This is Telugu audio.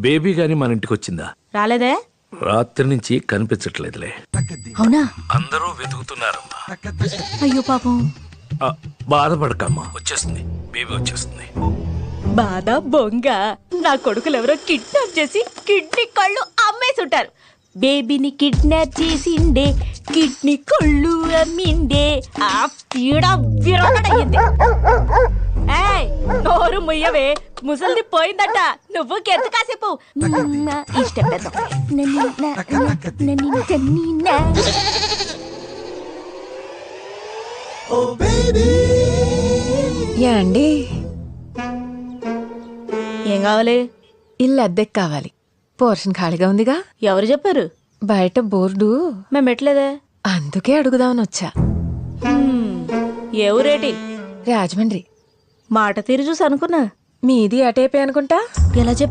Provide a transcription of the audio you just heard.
బేబీ గాని మన ఇంటికి వచ్చిందా? రాలేదే. రాత్రి నుంచి కనిపించట్లేదులే. అవునా? అందరూ వెతుకుతున్నారమ్మా. అయ్యో పాపం. బాధపడకమ్మా, వచ్చేస్తుంది, బేబీ వచ్చేస్తుంది. బాధ బొంగ. నా కొడుకులు ఎవరో కిడ్నాప్ చేసి కిడ్నీ కళ్ళు అమ్మేసుంటారు. బేబీని కిడ్నాప్ చేసిండే, కిడ్నీ కళ్ళు అమ్మిండే. ఆ పీడ విరగడయ్యింది. ఏయ్, నోరు ముయ్యవే, ముసలిది పోయిందట. నువ్వు కెంత కాసేపు ఇష్టం పెద్ద. అండి, ఏం కావాలి? ఇల్లు అద్దెకి కావాలి. పోర్షన్ ఖాళీగా ఉందిగా. ఎవరు చెప్పారు? బయట బోర్డు. మేము పెట్టలేదే. అందుకే అడుగుదామని వచ్చా. ఏ ఊరేటి? రాజమండ్రి. మాట తీరు చూసి అనుకున్నా మీది అటేపే అనుకుంటా. ఎలా